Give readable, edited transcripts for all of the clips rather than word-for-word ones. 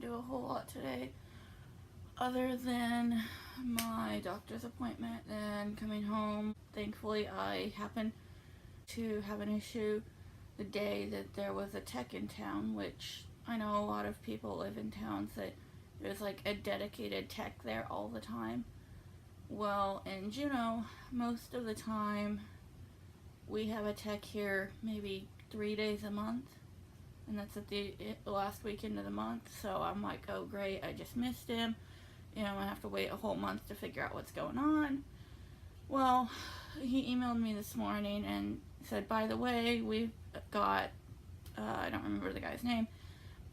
do a whole lot today other than my doctor's appointment and coming home. Thankfully, I happened to have an issue the day that there was a tech in town, which I know a lot of people live in towns that there's like a dedicated tech there all the time. Well, in Juneau, most of the time we have a tech here maybe 3 days a month, and that's at the last weekend of the month. So I'm like, oh great, I just missed him. You know, I have to wait a whole month to figure out what's going on. Well, he emailed me this morning and said, by the way, we've got, I don't remember the guy's name,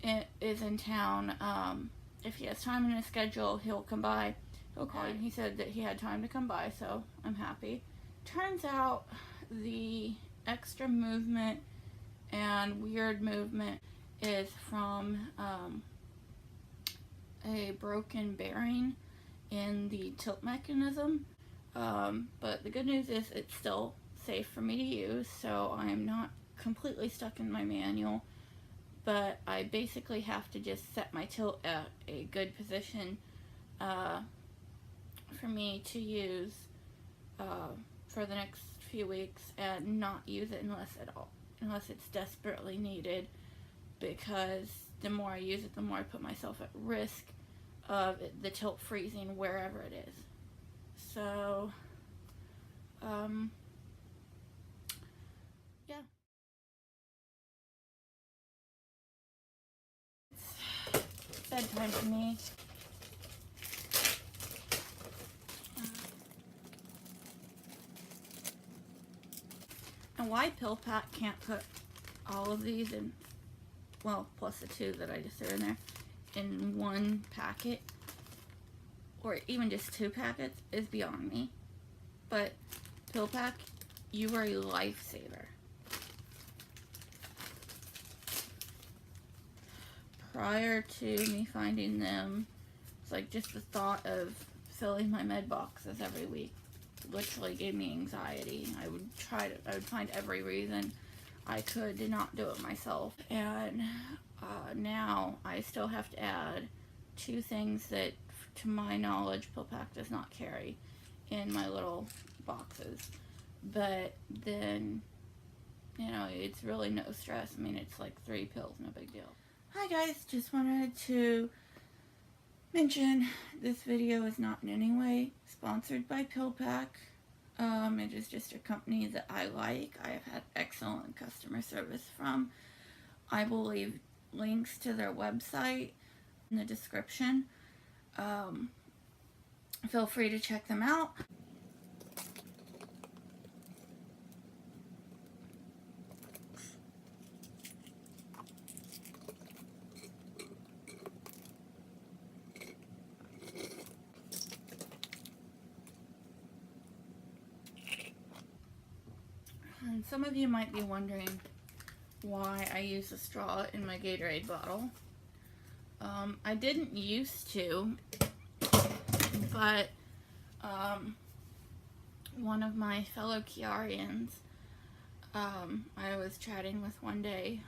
it is in town. If he has time in his schedule, he'll come by. He'll call you. He said that he had time to come by, so I'm happy. Turns out the extra movement and weird movement is from a broken bearing in the tilt mechanism. But the good news is it's still safe for me to use, so I'm not completely stuck in my manual, but I basically have to just set my tilt at a good position for me to use for the next few weeks, and not use it unless it's desperately needed, because the more I use it, the more I put myself at risk of the tilt freezing wherever it is. So, yeah. It's bedtime for me. And why Pill Pac can't put all of these in, well, plus the two that I just threw in there, in one packet, or even just 2 packets, is beyond me. But Pill Pac, you are a lifesaver. Prior to me finding them, it's like just the thought of filling my med boxes every week literally gave me anxiety. I would find every reason I could to not do it myself. And now I still have to add 2 things that, to my knowledge, Pill Pac does not carry in my little boxes. But then, you know, it's really no stress. I mean, it's like 3 pills, no big deal. Hi guys, just wanted to mention this video is not in any way sponsored by Pill Pac. It is just a company that I like. I have had excellent customer service from. I will leave links to their website in the description. Feel free to check them out. And some of you might be wondering why I use a straw in my Gatorade bottle. I didn't used to, but one of my fellow Chiarians, I was chatting with one day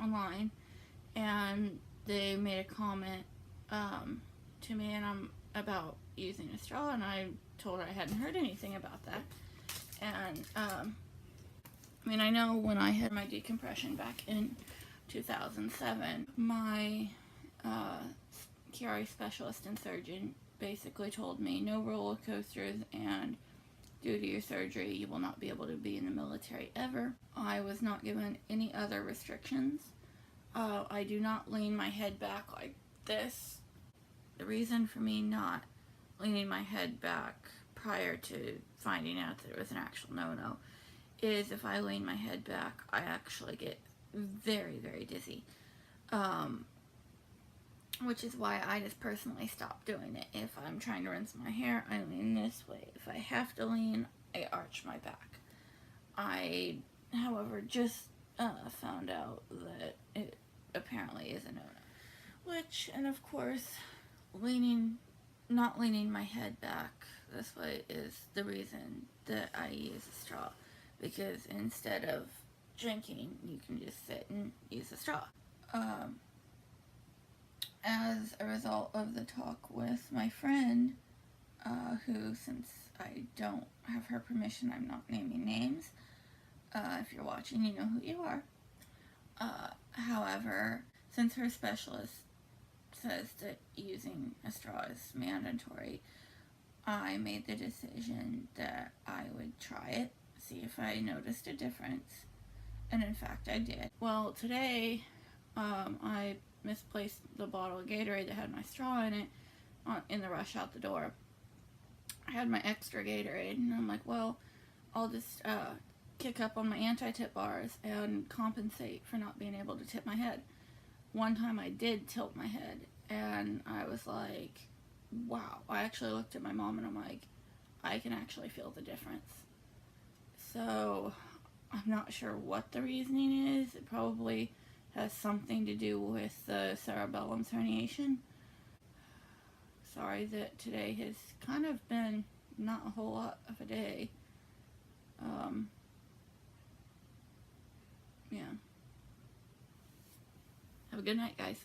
online, and they made a comment to me about using a straw, and I told her I hadn't heard anything about that. And I mean, I know when I had my decompression back in 2007, my Chiari specialist and surgeon basically told me no roller coasters, and due to your surgery you will not be able to be in the military ever. I was not given any other restrictions. I do not lean my head back like this. The reason for me not leaning my head back prior to finding out that it was an actual no-no is if I lean my head back, I actually get very, very dizzy. Which is why I just personally stopped doing it. If I'm trying to rinse my hair, I lean this way. If I have to lean, I arch my back. I, however, just found out that it apparently is a no-no. Which, and of course, not leaning my head back this way is the reason that I use a straw. Because instead of drinking, you can just sit and use a straw. as a result of the talk with my friend, who, since I don't have her permission, I'm not naming names. If you're watching, you know who you are. However, since her specialist says that using a straw is mandatory, I made the decision that I would try it, see if I noticed a difference, and in fact I did. Well, today I misplaced the bottle of Gatorade that had my straw in it in the rush out the door. I had my extra Gatorade, and I'm like, well, I'll just kick up on my anti-tip bars and compensate for not being able to tip my head. One time I did tilt my head, and I was like, wow. I actually looked at my mom and I'm like, I can actually feel the difference. So I'm not sure what the reasoning is. It probably has something to do with the cerebellum herniation. Sorry that today has kind of been not a whole lot of a day. Yeah. Have a good night, guys.